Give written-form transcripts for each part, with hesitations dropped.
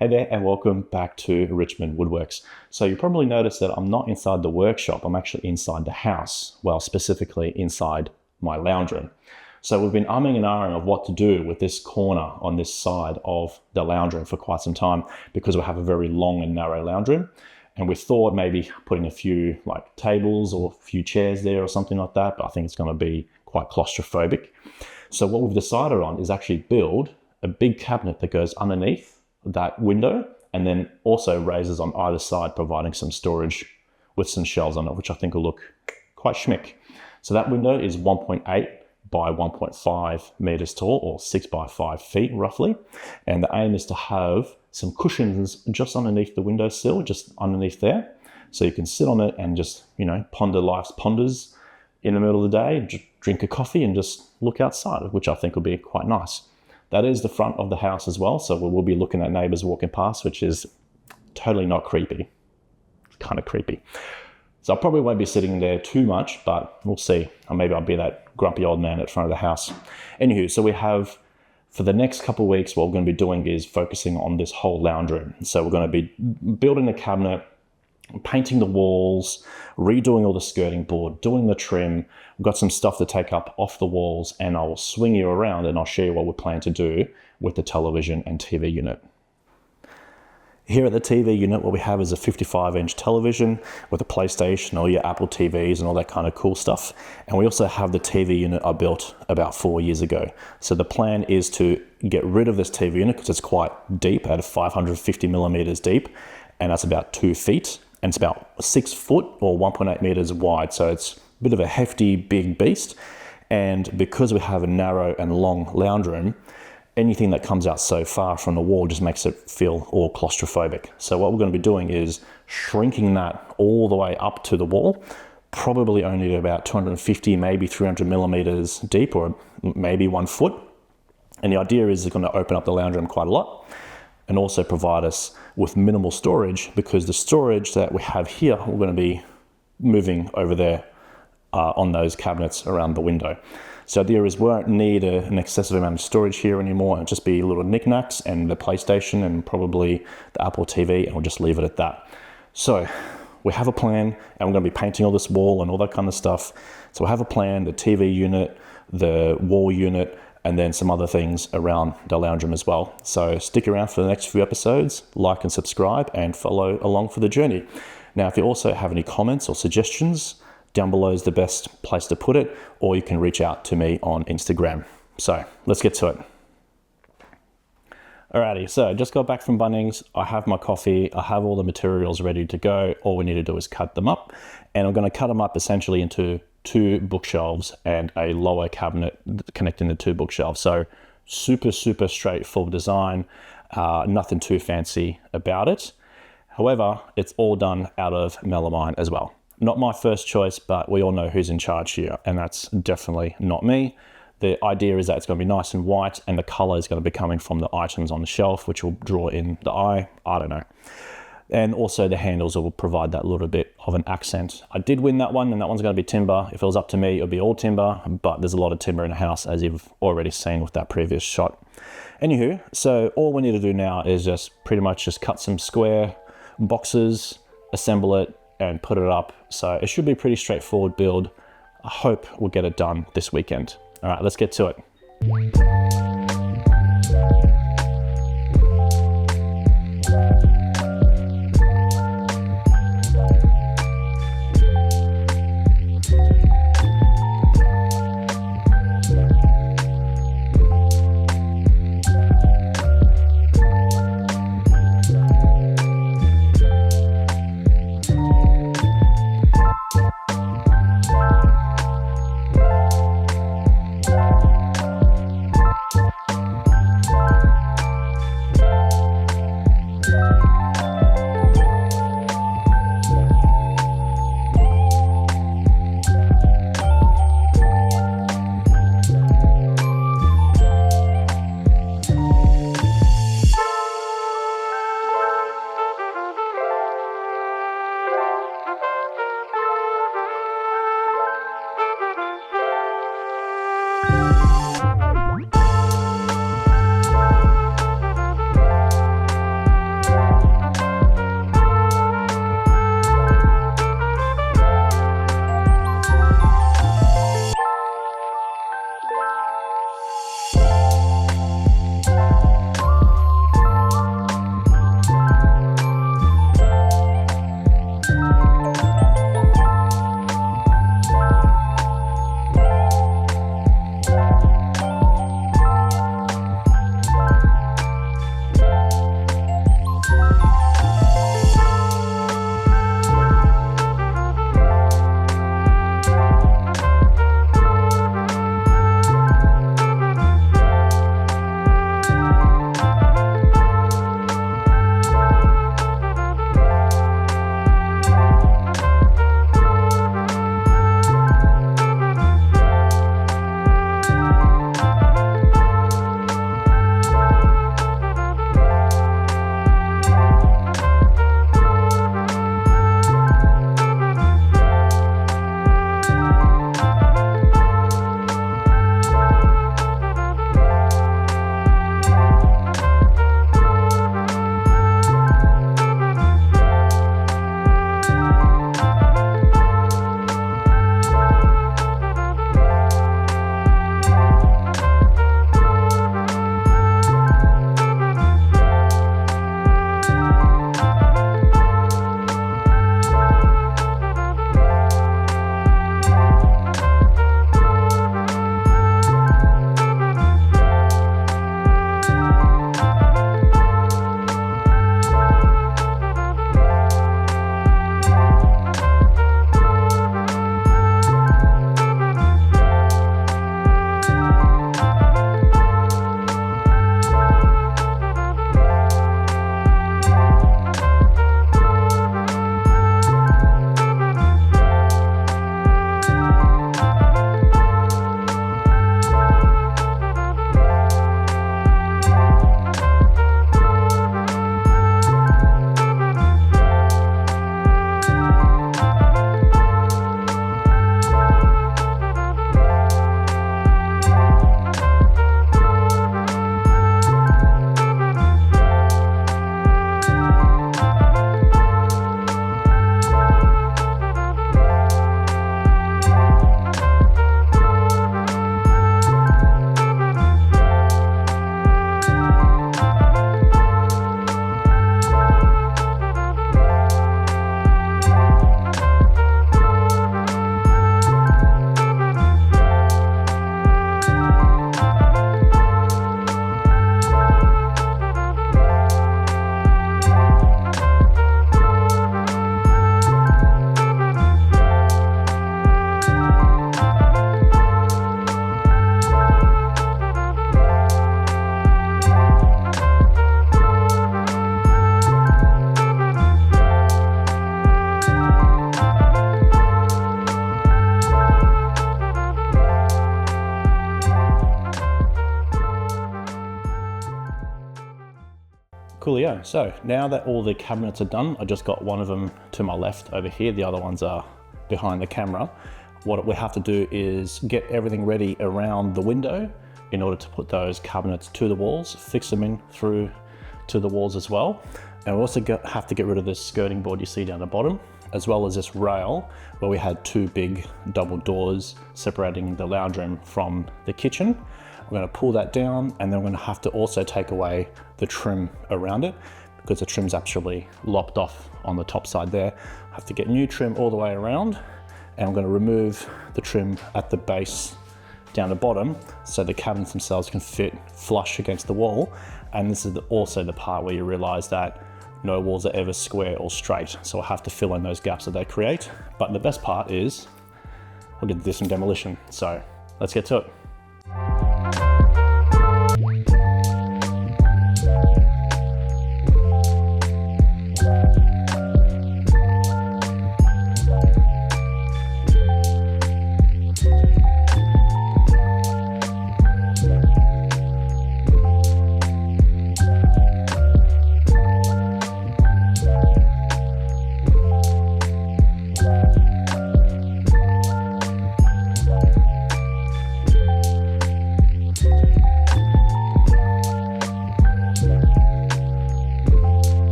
Hey there and welcome back to Richmond Woodworks. So you probably noticed that I'm not inside the workshop, I'm actually inside the house, well specifically inside my lounge room. So we've been umming and ahhing of what to do with this corner on this side of the lounge room for quite some time because we have a very long and narrow lounge room. And we thought maybe putting a few like tables or a few chairs there or something like that, but I think it's going to be quite claustrophobic. So what we've decided on is actually build a big cabinet that goes underneath that window and then also raises on either side, providing some storage with some shelves on it, which I think will look quite schmick. So that window is 1.8 by 1.5 meters tall, or 6 by 5 feet roughly. And the aim is to have some cushions just underneath the windowsill, just underneath there. So you can sit on it and just, ponder life's ponders in the middle of the day, drink a coffee and just look outside, which I think will be quite nice. That is the front of the house as well, so we will be looking at neighbours walking past, which is totally not creepy. It's kind of creepy. So I probably won't be sitting there too much, but we'll see. Or maybe I'll be that grumpy old man at front of the house. Anywho, so we have, for the next couple of weeks, what we're going to be doing is focusing on this whole lounge room. So we're going to be building a cabinet, painting the walls, redoing all the skirting board, doing the trim. We've got some stuff to take up off the walls, and I will swing you around and I'll show you what we plan to do with the television and TV unit. Here at the TV unit, what we have is a 55-inch television with a PlayStation, all your Apple TVs and all that kind of cool stuff. And we also have the TV unit I built about 4 years ago. So the plan is to get rid of this TV unit because it's quite deep, at 550 millimeters deep, and that's about 2 feet. And it's about 6 foot or 1.8 meters wide. So it's a bit of a hefty, big beast. And because we have a narrow and long lounge room, anything that comes out so far from the wall just makes it feel all claustrophobic. So what we're going to be doing is shrinking that all the way up to the wall, probably only about 250, maybe 300 millimeters deep, or maybe 1 foot. And the idea is it's going to open up the lounge room quite a lot and also provide us with minimal storage, because the storage that we have here, we're going to be moving over there on those cabinets around the window. So the idea is we won't need an excessive amount of storage here anymore. It'll just be little knickknacks and the PlayStation and probably the Apple TV, and we'll just leave it at that. So we have a plan, and we're going to be painting all this wall and all that kind of stuff. So we have a plan, the TV unit, the wall unit, and then some other things around the lounge room as well. So stick around for the next few episodes, like and subscribe, and follow along for the journey. Now, if you also have any comments or suggestions, down below is the best place to put it, or you can reach out to me on Instagram. So let's get to it. Alrighty, so just got back from Bunnings. I have my coffee. I have all the materials ready to go. All we need to do is cut them up, and I'm going to cut them up essentially into 2 bookshelves and a lower cabinet connecting the 2 bookshelves. So super straightforward design, nothing too fancy about it. However, it's all done out of melamine as well. Not my first choice, but we all know who's in charge here, and that's definitely not me. The idea is that it's going to be nice and white, and the color is going to be coming from the items on the shelf, which will draw in the eye. I don't know. And also the handles will provide that little bit of an accent. I did win that one, and that one's going to be timber. If it was up to me, it would be all timber, but there's a lot of timber in the house, as you've already seen with that previous shot. Anywho, so all we need to do now is just pretty much just cut some square boxes, assemble it, and put it up. So it should be a pretty straightforward build. I hope we'll get it done this weekend. All right, let's get to it. Coolio. So now that all the cabinets are done, I just got one of them to my left over here. The other ones are behind the camera. What we have to do is get everything ready around the window in order to put those cabinets to the walls, fix them in through to the walls as well. And we also have to get rid of this skirting board you see down the bottom, as well as this rail where we had two big double doors separating the lounge room from the kitchen. We're going to pull that down, and then we're going to have to also take away the trim around it because the trim's actually lopped off on the top side there. I have to get new trim all the way around, and I'm going to remove the trim at the base down the bottom so the cabinets themselves can fit flush against the wall. And this is also the part where you realize that no walls are ever square or straight, so I have to fill in those gaps that they create. But the best part is we're going to do some demolition, so let's get to it.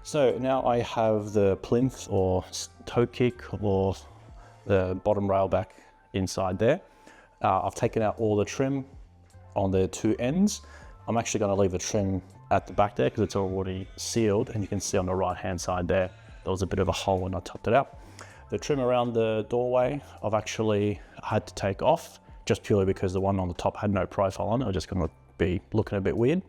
So now I have the plinth or toe kick or the bottom rail back inside there. I've taken out all the trim on the two ends. I'm actually going to leave the trim at the back there because it's already sealed, and you can see on the right hand side there was a bit of a hole when I topped it out. The trim around the doorway I've actually had to take off just purely because the one on the top had no profile on it. I was just going to be looking a bit weird.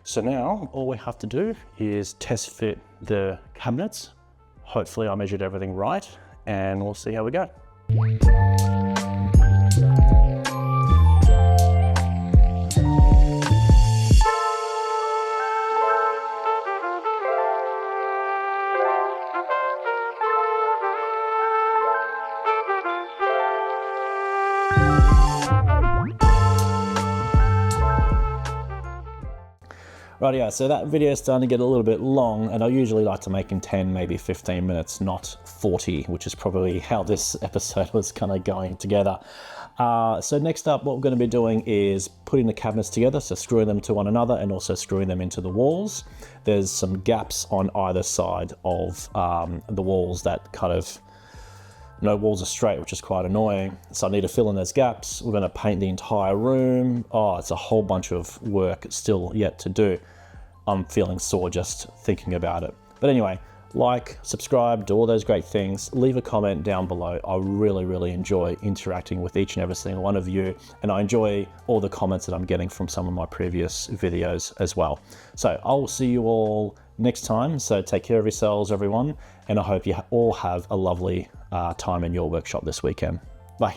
So now all we have to do is test fit the cabinets. Hopefully I measured everything right, and we'll see how we go. Right, yeah, so that video is starting to get a little bit long, and I usually like to make in 10, maybe 15 minutes, not 40, which is probably how this episode was kind of going together. So next up, what we're going to be doing is putting the cabinets together, so screwing them to one another and also screwing them into the walls. There's some gaps on either side of the walls that kind of, no walls are straight, which is quite annoying. So I need to fill in those gaps. We're going to paint the entire room. Oh, it's a whole bunch of work still yet to do. I'm feeling sore just thinking about it. But anyway, like, subscribe, do all those great things. Leave a comment down below. I really, really enjoy interacting with each and every single one of you. And I enjoy all the comments that I'm getting from some of my previous videos as well. So I will see you all next time. So take care of yourselves, everyone. And I hope you all have a lovely time in your workshop this weekend. Bye.